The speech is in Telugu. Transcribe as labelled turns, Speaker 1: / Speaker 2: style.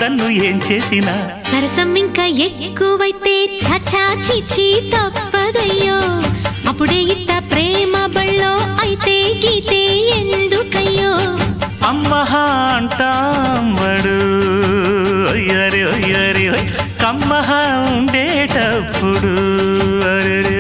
Speaker 1: కాదన్ను ఏం చేసినా
Speaker 2: సరసం ఇంకా ఎక్కువైతే చచా చిచి తప్పదయ్యో అప్పుడే ఇట్ట ప్రేమ బళ్ళో అయితే గీతే ఎందుకయ్యో
Speaker 1: అమ్మహా అంటాంబడు ఒయ్యరి ఒయ్యరి కమ్మహా ఉండేటప్పుడు అరే